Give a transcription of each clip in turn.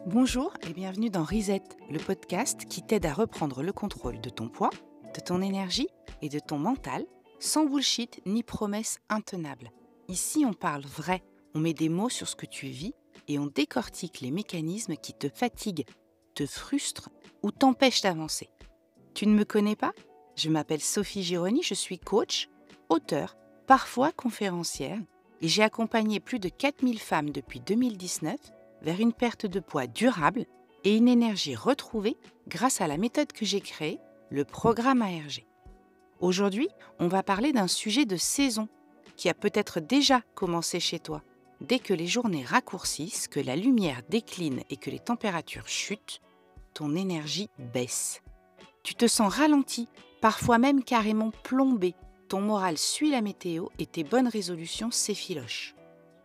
Bonjour et bienvenue dans Reset, le podcast qui t'aide à reprendre le contrôle de ton poids, de ton énergie et de ton mental, sans bullshit ni promesses intenables. Ici, on parle vrai, on met des mots sur ce que tu vis et on décortique les mécanismes qui te fatiguent, te frustrent ou t'empêchent d'avancer. Tu ne me connais pas? Je m'appelle Sophie Gironi, je suis coach, auteure, parfois conférencière et j'ai accompagné plus de 4000 femmes depuis 2019 vers une perte de poids durable et une énergie retrouvée grâce à la méthode que j'ai créée, le programme ARG. Aujourd'hui, on va parler d'un sujet de saison qui a peut-être déjà commencé chez toi. Dès que les journées raccourcissent, que la lumière décline et que les températures chutent, ton énergie baisse. Tu te sens ralenti, parfois même carrément plombé. Ton moral suit la météo et tes bonnes résolutions s'effilochent.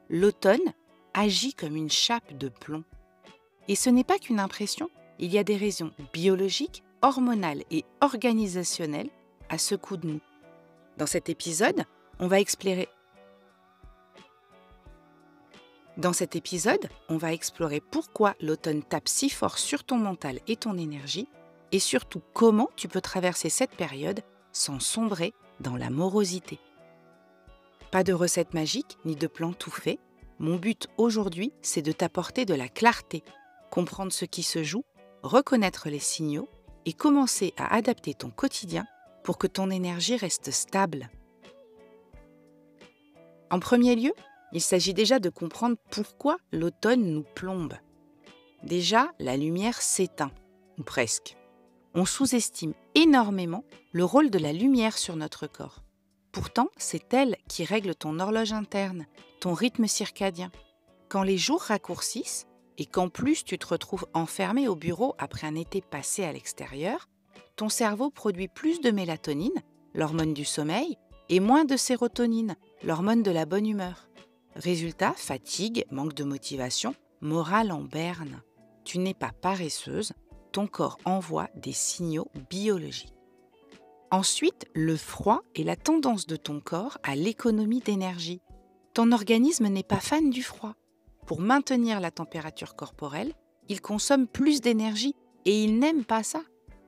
L'automne agit comme une chape de plomb. Et ce n'est pas qu'une impression, il y a des raisons biologiques, hormonales et organisationnelles à ce coup de mou. Dans cet épisode, on va explorer pourquoi l'automne tape si fort sur ton mental et ton énergie, et surtout comment tu peux traverser cette période sans sombrer dans la morosité. Pas de recette magique ni de plan tout fait. Mon but aujourd'hui, c'est de t'apporter de la clarté, comprendre ce qui se joue, reconnaître les signaux et commencer à adapter ton quotidien pour que ton énergie reste stable. En premier lieu, il s'agit déjà de comprendre pourquoi l'automne nous plombe. Déjà, la lumière s'éteint, ou presque. On sous-estime énormément le rôle de la lumière sur notre corps. Pourtant, c'est elle qui règle ton horloge interne, ton rythme circadien. Quand les jours raccourcissent et qu'en plus tu te retrouves enfermé au bureau après un été passé à l'extérieur, ton cerveau produit plus de mélatonine, l'hormone du sommeil, et moins de sérotonine, l'hormone de la bonne humeur. Résultat, fatigue, manque de motivation, morale en berne. Tu n'es pas paresseuse, ton corps envoie des signaux biologiques. Ensuite, le froid est la tendance de ton corps à l'économie d'énergie. Ton organisme n'est pas fan du froid. Pour maintenir la température corporelle, il consomme plus d'énergie et il n'aime pas ça.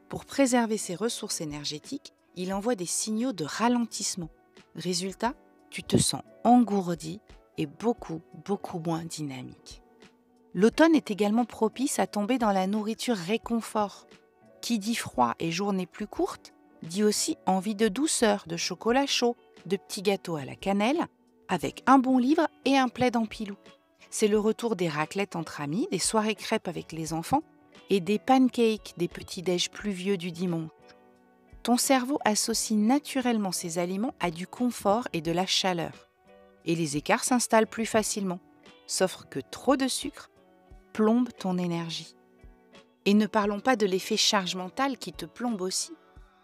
Pour préserver ses ressources énergétiques, il envoie des signaux de ralentissement. Résultat, tu te sens engourdi et beaucoup moins dynamique. L'automne est également propice à tomber dans la nourriture réconfort. Qui dit froid et journée plus courte, dit aussi envie de douceur, de chocolat chaud, de petits gâteaux à la cannelle, avec un bon livre et un plaid en pilou. C'est le retour des raclettes entre amis, des soirées crêpes avec les enfants et des pancakes, des petits-déj pluvieux du dimanche. Ton cerveau associe naturellement ces aliments à du confort et de la chaleur. Et les écarts s'installent plus facilement. Sauf que trop de sucre plombe ton énergie. Et ne parlons pas de l'effet charge mentale qui te plombe aussi.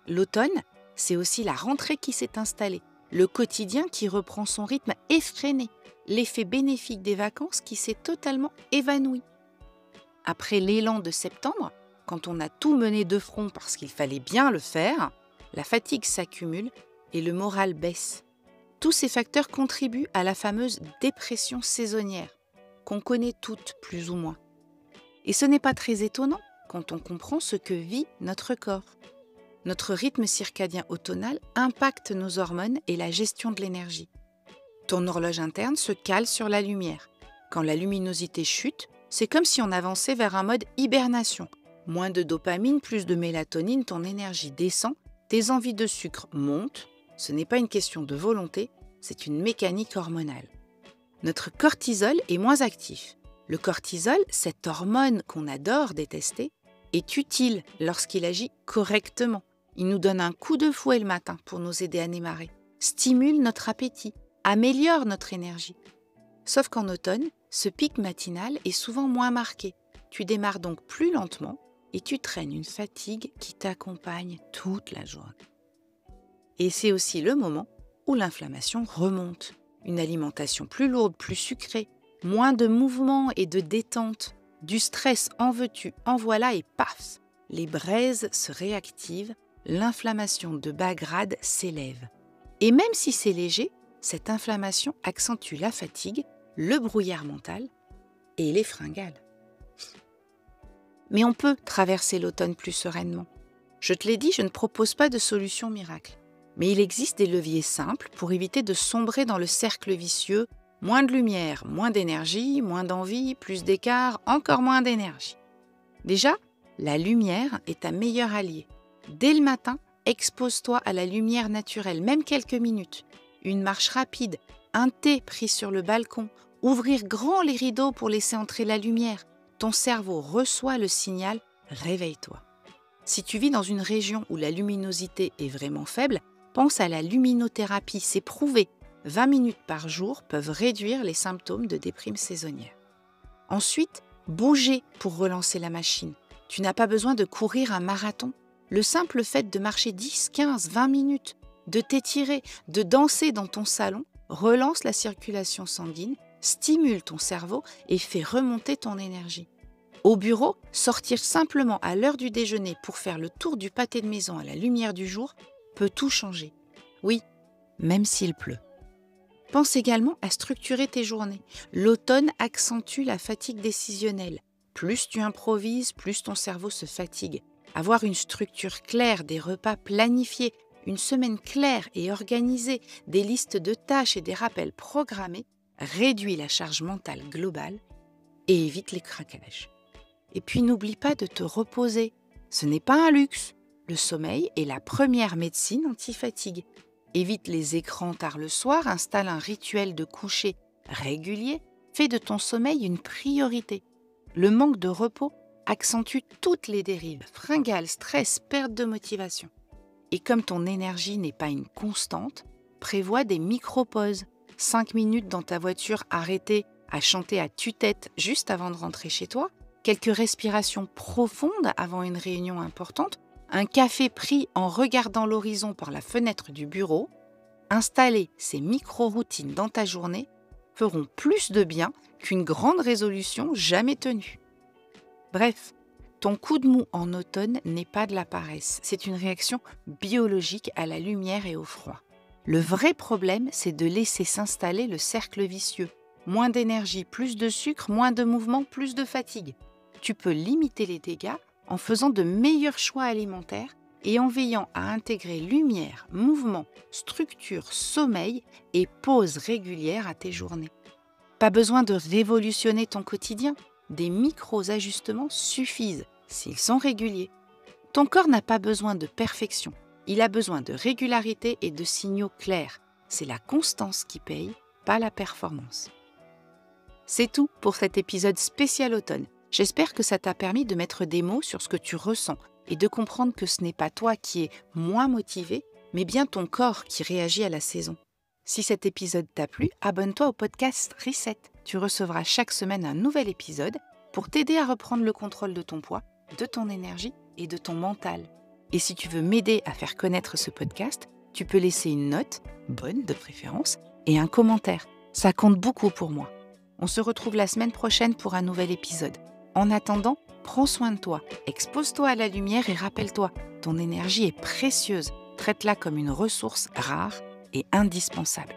L'automne, c'est aussi la rentrée qui s'est installée, le quotidien qui reprend son rythme effréné, l'effet bénéfique des vacances qui s'est totalement évanoui. Après l'élan de septembre, quand on a tout mené de front parce qu'il fallait bien le faire, la fatigue s'accumule et le moral baisse. Tous ces facteurs contribuent à la fameuse dépression saisonnière, qu'on connaît toutes plus ou moins. Et ce n'est pas très étonnant quand on comprend ce que vit notre corps. Notre rythme circadien automnal impacte nos hormones et la gestion de l'énergie. Ton horloge interne se cale sur la lumière. Quand la luminosité chute, c'est comme si on avançait vers un mode hibernation. Moins de dopamine, plus de mélatonine, ton énergie descend, tes envies de sucre montent. Ce n'est pas une question de volonté, c'est une mécanique hormonale. Notre cortisol est moins actif. Le cortisol, cette hormone qu'on adore détester, est utile lorsqu'il agit correctement. Il nous donne un coup de fouet le matin pour nous aider à démarrer, stimule notre appétit, améliore notre énergie. Sauf qu'en automne, ce pic matinal est souvent moins marqué. Tu démarres donc plus lentement et tu traînes une fatigue qui t'accompagne toute la journée. Et c'est aussi le moment où l'inflammation remonte. Une alimentation plus lourde, plus sucrée, moins de mouvement et de détente, du stress en veux-tu, en voilà et paf, les braises se réactivent, l'inflammation de bas grade s'élève. Et même si c'est léger, cette inflammation accentue la fatigue, le brouillard mental et les fringales. Mais on peut traverser l'automne plus sereinement. Je te l'ai dit, je ne propose pas de solution miracle. Mais il existe des leviers simples pour éviter de sombrer dans le cercle vicieux. Moins de lumière, moins d'énergie, moins d'envie, plus d'écart, encore moins d'énergie. Déjà, la lumière est ta meilleure alliée. Dès le matin, expose-toi à la lumière naturelle, même quelques minutes. Une marche rapide, un thé pris sur le balcon, ouvrir grand les rideaux pour laisser entrer la lumière. Ton cerveau reçoit le signal « réveille-toi ». Si tu vis dans une région où la luminosité est vraiment faible, pense à la luminothérapie, c'est prouvé. 20 minutes par jour peuvent réduire les symptômes de déprime saisonnière. Ensuite, bouger pour relancer la machine. Tu n'as pas besoin de courir un marathon. Le simple fait de marcher 10, 15, 20 minutes, de t'étirer, de danser dans ton salon, relance la circulation sanguine, stimule ton cerveau et fait remonter ton énergie. Au bureau, sortir simplement à l'heure du déjeuner pour faire le tour du pâté de maison à la lumière du jour peut tout changer. Oui, même s'il pleut. Pense également à structurer tes journées. L'automne accentue la fatigue décisionnelle. Plus tu improvises, plus ton cerveau se fatigue. Avoir une structure claire, des repas planifiés, une semaine claire et organisée, des listes de tâches et des rappels programmés réduit la charge mentale globale et évite les craquages. Et puis n'oublie pas de te reposer. Ce n'est pas un luxe. Le sommeil est la première médecine anti-fatigue. Évite les écrans tard le soir, installe un rituel de coucher régulier, fais de ton sommeil une priorité. Le manque de repos accentue toutes les dérives, fringales, stress, perte de motivation. Et comme ton énergie n'est pas une constante, prévois des micro-pauses. 5 minutes dans ta voiture arrêtée à chanter à tue-tête juste avant de rentrer chez toi, quelques respirations profondes avant une réunion importante, un café pris en regardant l'horizon par la fenêtre du bureau, installer ces micro-routines dans ta journée feront plus de bien qu'une grande résolution jamais tenue. Bref, ton coup de mou en automne n'est pas de la paresse, c'est une réaction biologique à la lumière et au froid. Le vrai problème, c'est de laisser s'installer le cercle vicieux. Moins d'énergie, plus de sucre, moins de mouvement, plus de fatigue. Tu peux limiter les dégâts en faisant de meilleurs choix alimentaires et en veillant à intégrer lumière, mouvement, structure, sommeil et pause régulière à tes journées. Pas besoin de révolutionner ton quotidien, des micro-ajustements suffisent s'ils sont réguliers. Ton corps n'a pas besoin de perfection, il a besoin de régularité et de signaux clairs. C'est la constance qui paye, pas la performance. C'est tout pour cet épisode spécial automne. J'espère que ça t'a permis de mettre des mots sur ce que tu ressens et de comprendre que ce n'est pas toi qui es moins motivé, mais bien ton corps qui réagit à la saison. Si cet épisode t'a plu, abonne-toi au podcast Reset. Tu recevras chaque semaine un nouvel épisode pour t'aider à reprendre le contrôle de ton poids, de ton énergie et de ton mental. Et si tu veux m'aider à faire connaître ce podcast, tu peux laisser une note, bonne de préférence, et un commentaire. Ça compte beaucoup pour moi. On se retrouve la semaine prochaine pour un nouvel épisode. En attendant, prends soin de toi, expose-toi à la lumière et rappelle-toi, ton énergie est précieuse. Traite-la comme une ressource rare et indispensable.